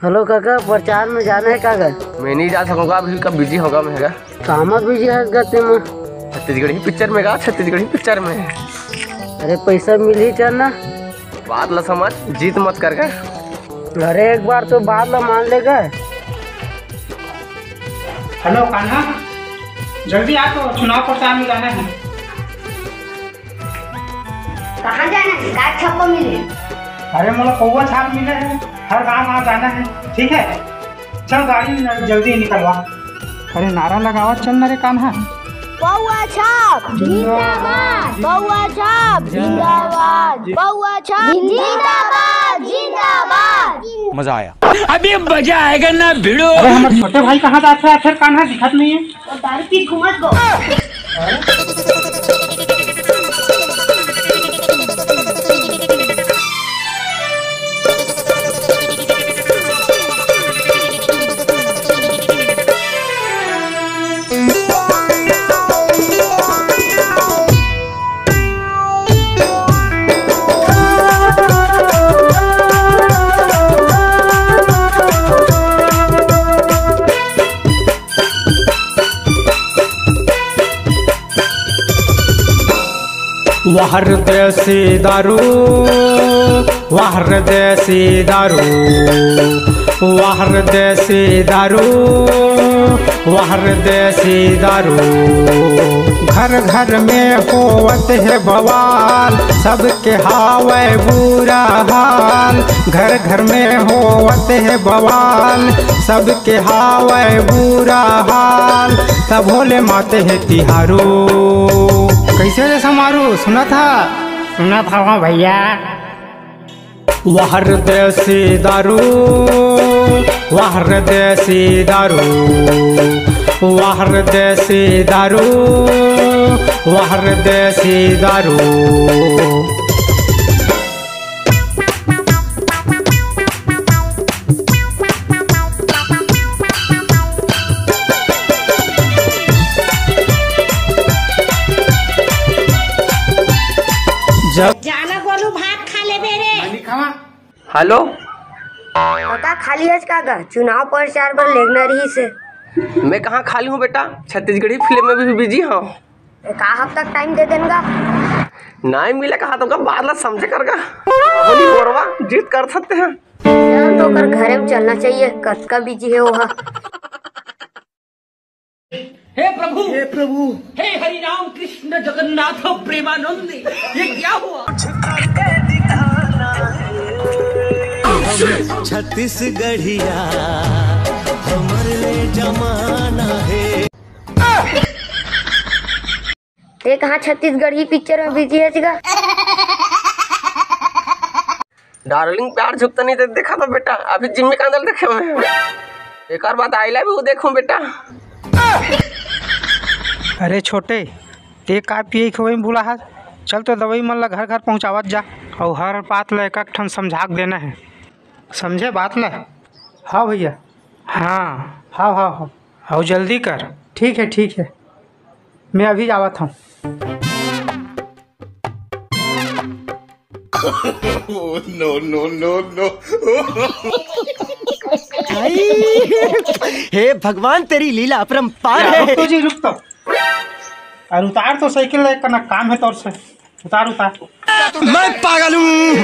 Hello काका, प्रचार में जाना है काका। मैं नहीं जा सकूंगा अभी, कब बिजी होगा मैं। कहाँ बिजी है गते में? छत्तीसगढ़ी पिक्चर में गा, छत्तीसगढ़ी पिक्चर में। अरे पैसा मिल ही चलना। बात ला समझ, जीत मत कर गए। अरे एक बार तो बात ला मान लेगा। हेलो कान्हा, जल्दी आ, तो चुनाव प्रचार में जाना है। कहाँ जाना है? काय छप्पा मिले? अरे मतलब कौवा छाप मिले है, हर गाँव जाना है। ठीक है, चल गाड़ी जल्दी निकलवा। अरे नारा लगावा, चल ना रे कान्हा। कौवा छाप जिंदाबाद, कौवा छाप जिंदाबाद, कौवा छाप जिंदाबाद जिंदाबाद। मजा आया, अभी मजा आएगा ना भिड़ो। अरे हमारे छोटे भाई कहाँ जाते हैं? फिर कान्हा दिखत नहीं है। और दारू पी घूमत गो। वाहर देसी दारू, वाहर देसी दारू, वाहर देसी दारू, वाहर देसी दारू। घर घर में होवत है बवाल, सबके हावे बुरा हाल। घर घर में होवत है बवाल, सबके हावे बुरा हाल। तब भोले माते है तिहारू। कैसे रे समारू? सुना था वहाँ भैया। वाहर देसी दारू, वाहर देसी दारू, वाहर देसी दारू, वाहर देसी दारू। जाना बोलू भात खा ले मेरे। हेलो पता खाली है काका, चुनाव प्रचार पर लेगना रही से। मैं कहाँ खाली हूँ बेटा, छत्तीसगढ़ी फिल्म में भी बिजी हूँ। का हफ्ता तक टाइम दे देगा? नहीं मिला कहा तुमका, बात ला समझे करगा। बोली बोरवा जीत कर सकते हैं। चल तो कर घरे में चलना चाहिए, कद का बिजी है वहाँ। हे प्रभु, हे प्रभु, हे हरि राम कृष्ण जगन्नाथ प्रेमानंद, ये क्या हुआ? छत्तीसगढ़िया हमारे जमाना है। ते कहाँ छत्तीसगढ़ी पिक्चर में बिजी है जिगा? डार्लिंग प्यार झुकता नहीं तो देखा था बेटा, अभी जिम में कांदल देखे मैं। एक और बात आई लव यू देखूं बेटा। अरे छोटे, ते का पिए खोए बुला है? चल तो दवाई मन ला घर घर पहुँचावत जा, और हर बात ला एक ठन समझा देना है। समझे बात ला? हाँ भैया, हाँ हाँ हाँ हाँ, और जल्दी कर। ठीक है, मैं अभी आवत हूँ। No no no no. हे भगवान, तेरी लीला अपरंपार है। रुक तो जी, रुक तो। और उतार तो साइकिल का काम है तौर से। उतार। मैं पागल हूँ।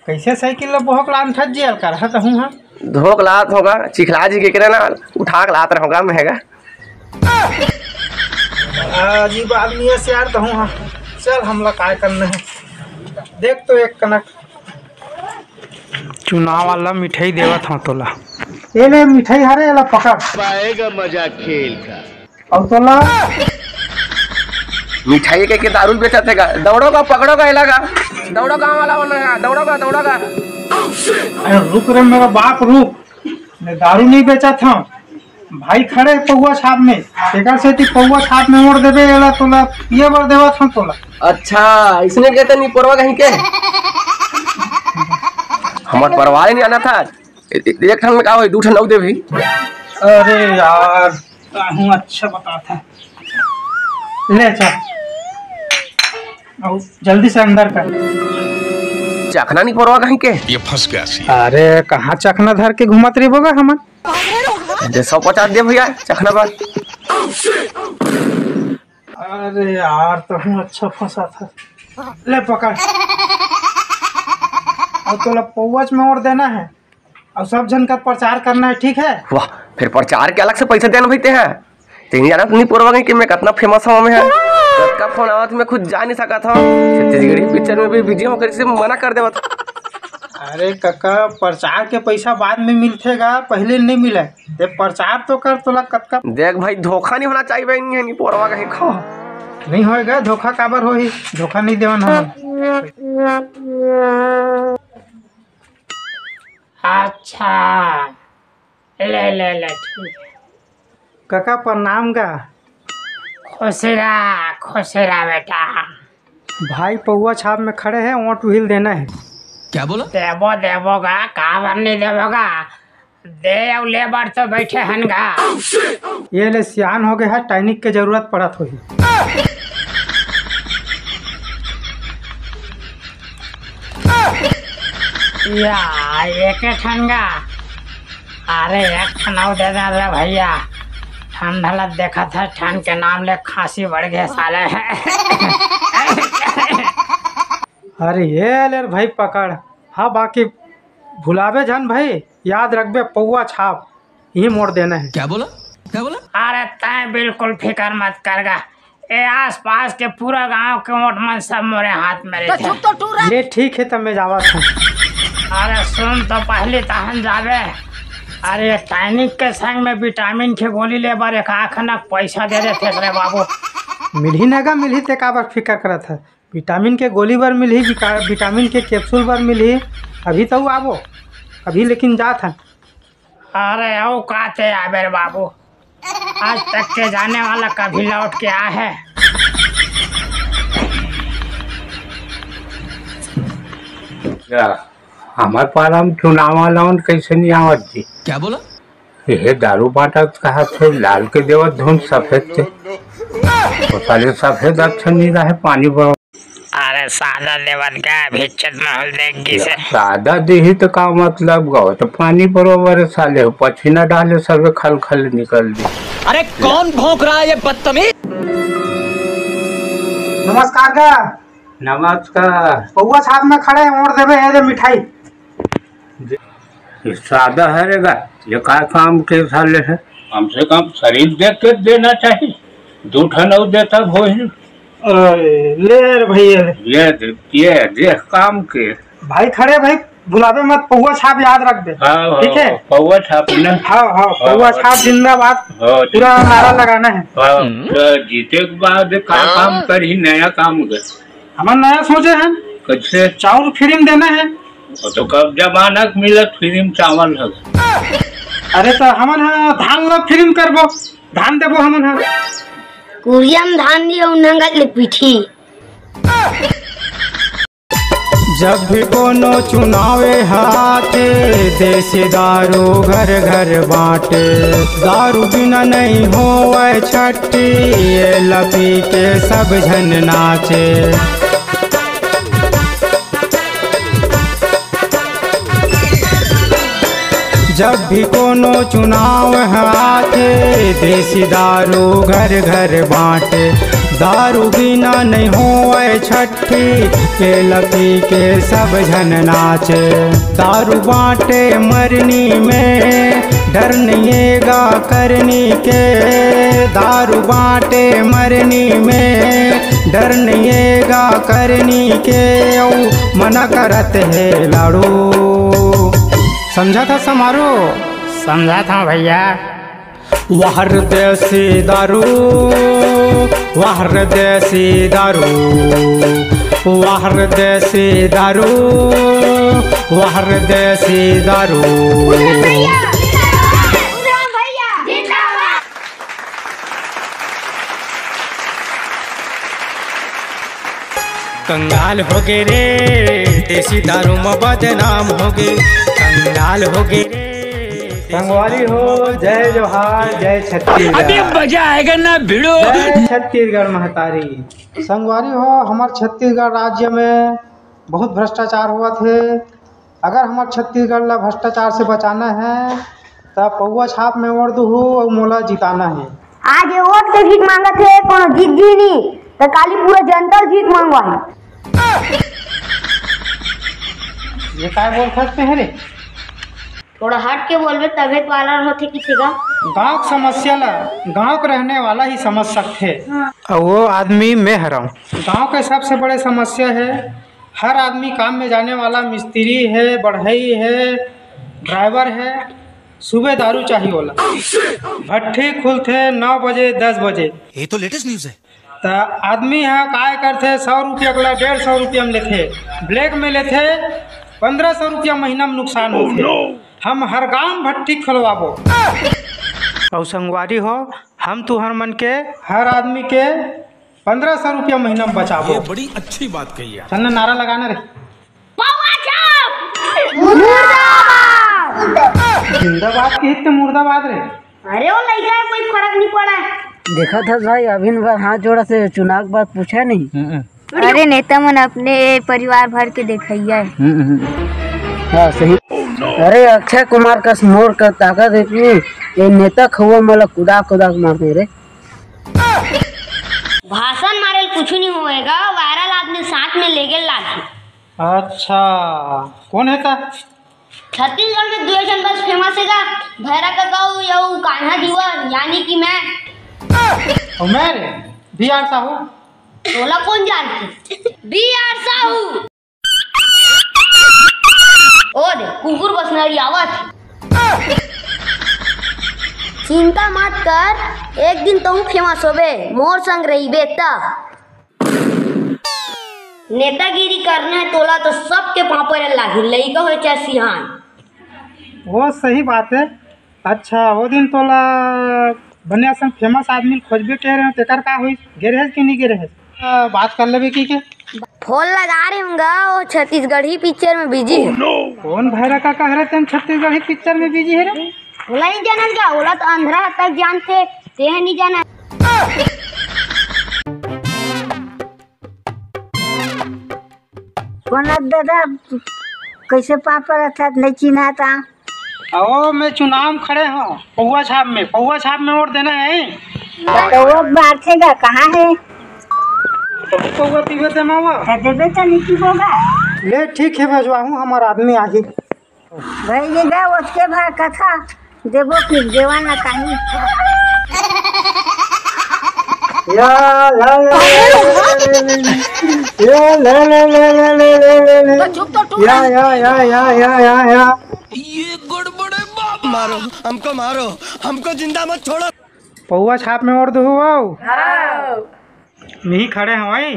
कैसे साइकिल बहुत लान थक जेल कर रहा हूँ। हाँ, धोख लात होगा, चिखला जी के ना उठा के लात रहोगा महंगा। अजीब आदमी है से यार। हाँ, चल हमला काय करना है, देख तो एक कनक चुनाव वाला मिठाई देवत हूँ तोला। ये ले मिठाई, हरे वाला पकड़ पाएगा मजा खेल का। और तोला मिठाई के दारू बेचा थे। दौड़ोगा पकड़ोगा इलाका, दौड़ो गाँव वाला बनेगा, दौड़ोगा। अरे रुक रे मेरा बाप, रुक। मैं दारू नहीं बेचा था, भाई खड़े पौवा छाप में। एक से पौवा छाप में मोड़ देवे तोला, ये बार देवा था तोला। अच्छा, इसने कहते नहीं परवा कहीं के। हमारे परिवार ही नहीं आना था। एक ठन में का हो, 2 ठन नौ दे भी। अरे यार, अच्छा बता था। ले चल, और जल्दी से अंदर कर। चखना नहीं परवा कहीं के ये फंस गया सी। अरे कहाँ चखना धर के घुमत रही बोगा हमन। 150 दे भैया चखना बात। अरे यार तो हम अच्छा फंसा था। ले पकड़। और तो पौवच में और देना है और सब जन का प्रचार करना है, ठीक है। वाह, फिर प्रचार के अलग से पैसे देना भईते हैं। तेरी जाना नहीं परवा कहीं कि मैं कितना फेमस हूँ मैं। का फोन आवा तो मैं खुद जा नहीं सका था। छत्तीसगढ़ी पिक्चर में भी बिजी होकर से मना कर देवा था। अरे काका प्रचार के पैसा बाद में मिलतेगा, पहले नहीं मिले। दे प्रचार तो कर तोला कतका। देख भाई धोखा नहीं होना चाहिए भाई, नहीं परवा कहीं खाओ नहीं होएगा धोखा काबर हो ही, धोखा नहीं देवन हम। अच्छा ले ले ले ठीक है। काका प्रणाम गा। खुश रहा बेटा। भाई पौवा छाप में खड़े हैं, वोट व्हील देना है। क्या बोला? देवोगा काबर नहीं देवोगा, दे और लेबर तो बैठे हन गा। ये ले सियान हो गए है, टाइनिक के जरूरत पड़त हो ही। या एक ठंगा। अरे एक ठनाव दे दे रे भैया, ठंडा लग देखा था, ठंड के नाम ले खांसी बढ़ गए साले। अरे ये ले भाई पकड़। हाँ बाकी भुलावे जन भाई, याद रखबे पौवा छाप ही मोड़ देना है। क्या बोला? क्या बोला? अरे तय बिल्कुल फिक्र मत करगा, ये आस पास के पूरा गांव के वोट मन सब मोरे हाथ में रहते। ले ठीक है तब मैं जावा था। अरे सुन तो पहले तहन जावे। अरे टाइनिक के संग में विटामिन के गोली ले बार एक आखनक पैसा दे देते रे बाबू। मिली नगा मिली ते का फिक्र करत है। विटामिन के गोली बार मिली, विटामिन के कैप्सूल बार मिली। अभी तो आबो अभी लेकिन जात है। अरे ओ काते आबे रे बाबू, आज तक के जाने वाला कभी लौट के आ है। हमारे पाला में चुनाव वाला कैसे नहीं आवत जी। क्या बोला? ये दारू बांटा कहा थे, लाल के देवत धुन सफेद थे। तो साले सफेद अच्छा नहीं रहा, पानी बड़ा। अरे सादा लेवन का भिच्चत महल देगी से। सादा देही तो का मतलब गो तो पानी बरोबर साले पछीना डाले सब खल खल निकल दी। अरे कौन भौंक रहा है ये बदतमीज? नमस्कार का। नमस्कार। पौवा छाप में खड़े हैं, और देवे है मिठाई। ये सादा हरेगा, ये का काम के साले है। कम से कम शरीर देख के देना चाहिए। 2 ठनौ देता भोज। ले भैया ये देख काम के भाई खड़े भाई, बुलावे मत, पौवा छाप याद रख दे। ठीक है पौवा छाप ना। हाँ पौवा छाप जिंदाबाद, पूरा नारा लगाना है। तो जीते के बाद का काम कर ही नया काम कर। हम नया सोचे हैं कैसे चावल फ्री में देना है। तो कब जमाना मिलत फ्री में चावल है। अरे तो हमन धान लो फ्री में करबो, धान देबो हमन। कुरियम धान दियो नंगल ले पीठी। जब भी कोनो चुनावे हाथे, देसी दारू घर घर बांटे। दारू बिना नहीं होवे छठी, ये लपी के सब झन नाचे। जब भी कोनो चुनाव हाथे, देसी दारू घर घर बांटे। दारू बिना नहीं होए छठी, के लपी के सब झन नाचे। दारू बांटे मरनी में, डर नहींगा करनी के। दारू बांटे मरनी में, डर नहींगा करनी के। मना करत है लाड़ू, समझा था समारोह? समझा था भैया। वाहर देसी दारू, वाहर देसी दारू, वाहर देसी दारू, वाहर देसी दारू। कंगाल हो गए रे, देसी दारू में बदनाम हो गए। कंगाल हो गए रे। संगवारी हो, जय जोहार, जय छत्तीसगढ़। अभी मजा आएगा ना भिड़ो। जय छत्तीसगढ़ महतारी। संगवारी हो, हमारे छत्तीसगढ़ राज्य में बहुत भ्रष्टाचार हुआ थे। अगर हमारे छत्तीसगढ़ ला भ्रष्टाचार से बचाना है तो पौवा छाप में वोट दो और मोला जिताना है। आज ये वोट के भीख मांगा थे कोनो जीत जी नहीं तो काली पूरा जनता भीख मांगवा ये क्या बोल सकते हैं रे? थोड़ा हट के बोलबे तबे वाला होते किसी का गांव की समस्या ला गांव के रहने वाला ही समझ सकते। और वो आदमी मैं हराऊं। गांव के सबसे बड़े समस्या है हर आदमी काम में जाने वाला मिस्त्री है, बढ़ई है, ड्राइवर है, सुबह दारू चाहिए होला। भट्ठी खुलते 9 बजे 10 बजे। ये तो लेटेस्ट न्यूज़ है। तो आदमी है काय करते 100 रुपया के 150 रुपया में लेते, ब्लैक में लेते 1500 रुपया महीना में नुकसान होते। हम हर गांव भट्टी खुलवाबो और संगवारी हो हम तुहर मन के हर आदमी के 1500 रुपया महीना में बचाबो। ये बड़ी अच्छी बात कही है। चलना नारा लगाना रे। जिंदाबाद की हित मुर्दाबाद रे। अरे वो लड़का है कोई फर्क नहीं पड़ा है। देखा था भाई अभी बार हाथ जोड़ा से चुनाव के बाद पूछा नहीं। अरे नेता मन अपने परिवार भर के देखैया है। हाँ सही। अरे अक्षय कुमार का मोर का ताकत इतनी ये नेता खवा मला कुदा कुदा मारते रे। भाषण मारे कुछ नहीं होएगा वायरल आदमी साथ में लेके लाठी। अच्छा कौन है था? छत्तीसगढ़ में 2 जन बस फेमस है का भैरा का गाँव या कान्हा दीवान यानी कि मैं और मैं रे BR साहू। तोला कौन जानती BR साहू। ओ दे कुकुर बसनारी आवत। चिंता मत कर एक दिन तुम फेमस होबे मोर संग रहीबे त नेतागिरी करना है तोला तो सबके पापड़ लागी लइका हो चाहे सिहान। वो सही बात है। अच्छा वो दिन तोला बनिया संग फेमस आदमी खोजबे कह रहे हो तेकर का हुई गिरहे कि नहीं गिरहे? बात कर लेबे की के फोन लगा रहे होंगे वो छत्तीसगढ़ी पिक्चर में बिजी है। कौन भैरा का कह रहे थे छत्तीसगढ़ी पिक्चर में बिजी है रे? बोला नहीं जाना क्या बोला तो अंधरा तक जानते ते नहीं जाना। कौन दादा कैसे पापड़ अर्थात नहीं चिन्हा था? ओ मैं चुनाव खड़े हूँ पौवा छाप में वोट देना है। तो वो बांटेगा कहाँ है? पौवा पीवे ते मावा देवे तो नहीं होगा। ले ठीक है भेजवाऊँ हमारा आदमी आगे भैया उसके भाई कथा देवो फिर देवाना कहीं या ला ला या ये गड़बड़ है बाबा। मारो हमको जिंदा मत छोड़ो। पौवा छाप में और दो नहीं खड़े हैं भाई।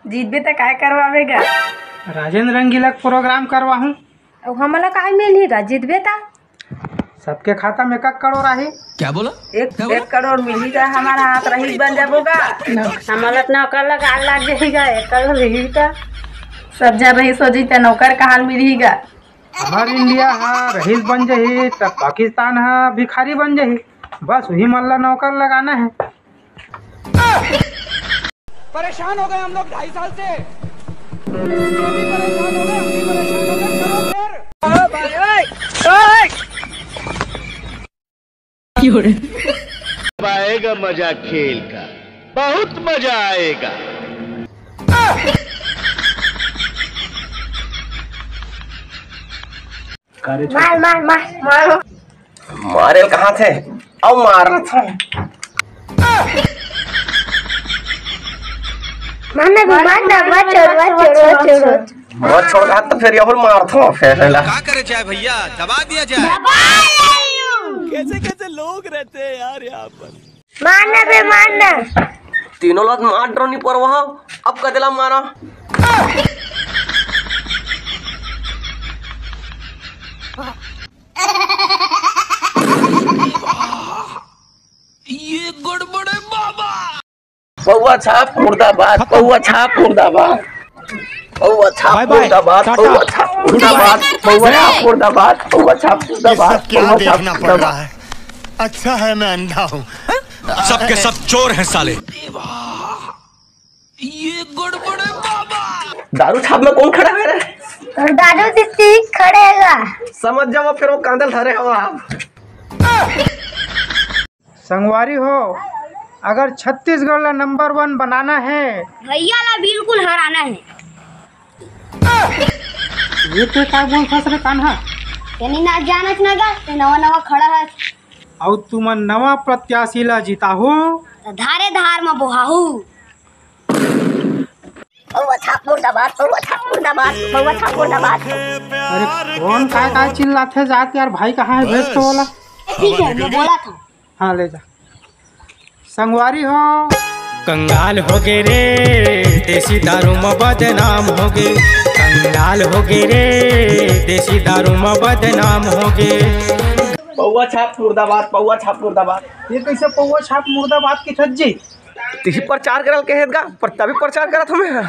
जीतबे तो काय करवावेगा? राजेंद्र रंगीला प्रोग्राम करवाऊँ और हमला काय मिलेगा जीतबे ता सबके खाता में 1 करोड़ आई। क्या बोला? 1 करोड़ मिलेगा हमारा हाथ रही बन जाबोगा। हमारा नौकर लगा लाग जाएगा 1 करोड़ रहेगा। सब जन रही सोची त नौकर कहाँ मिलेगा? हमार इंडिया हाँ रहीस बन जाही तब पाकिस्तान हाँ भिखारी बन जाही। बस वही मल्ला नौकर लगाना है। परेशान हो गए हम लोग 2.5 साल से। आएगा मजा खेल का, बहुत मजा आएगा। मार मारे कहाँ थे? अब मारना था। मत छोड़ रहा तो फिर और मार था फिर क्या करे चाहे भैया दबा दिया जाए। कैसे लोग रहते हैं यार यहाँ पर। मारना बे मारना। तीनों लोग मार ड्रो नहीं पर वहाँ अब कदला मारा। ये गड़बड़ है बाबा। पौवा छाप मुर्दाबाद, पौवा छाप मुर्दाबाद, पौवा छाप मुर्दाबाद, पौवा छाप मुर्दाबाद, पौवा छाप मुर्दाबाद, पौवा छाप मुर्दाबाद। क्या देखना पड़ रहा है? अच्छा है मैं अंधा हूँ। सबके सब चोर हैं साले। ये गड़बड़ है बाबा। दारू छाप में कौन खड़ा है रे? और दारू दिखती खड़ेगा। समझ जाओ फिर वो कांदल धरे हो आप। संगवारी हो, अगर छत्तीसगढ़ ला नंबर 1 बनाना है, भैया ला बिल्कुल हराना है। ये तो क्या बोल फस रे कान्हा? यानी ना जानत ना गा ते नवा नवा खड़ा है। और तुम नवा प्रत्याशी ला जीताहू तो धारे धार में बोहाहू। अरे कौन काय चिल्लाते जाते यार? भाई कहाँ है? भेज तो बोला। ठीक है, मैं बोला था। हाँ ले जा। संगवारी हो, कंगाल हो गे रे, देसी दारू में बदनाम हो गे। कंगाल हो गे रे, देसी दारू में बदनाम हो गे। पौवा छाप मुर्दाबाद, पौवा छाप मुर्दाबाद। ये कैसे पौवा छाप मुर्दाबाद की छज्जी? तिही प्रचार करल के हेदगा, पर तभी प्रचार करत हमें।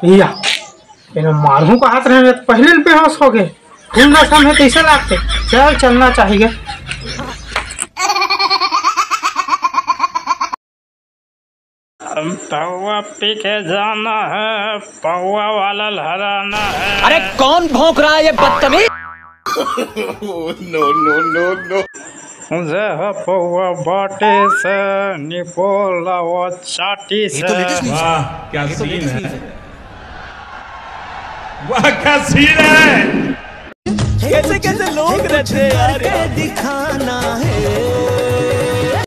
भैया इन्हें मारू का हाथ रहे तो पहले बेहोश हो गए। खून नशा में कैसे लागते? चल चलना चाहिए। पौवा पी के जाना है, पौवा वाला हराना है। अरे कौन भौंक रहा है ये बदतमीज? No no no no. मुझे है पौवा बाटे से, निपोला वो चाटी से। वाह क्या सीन है, वाह क्या सीन है। कैसे कैसे लोग रहते हैं यार। दिखाना है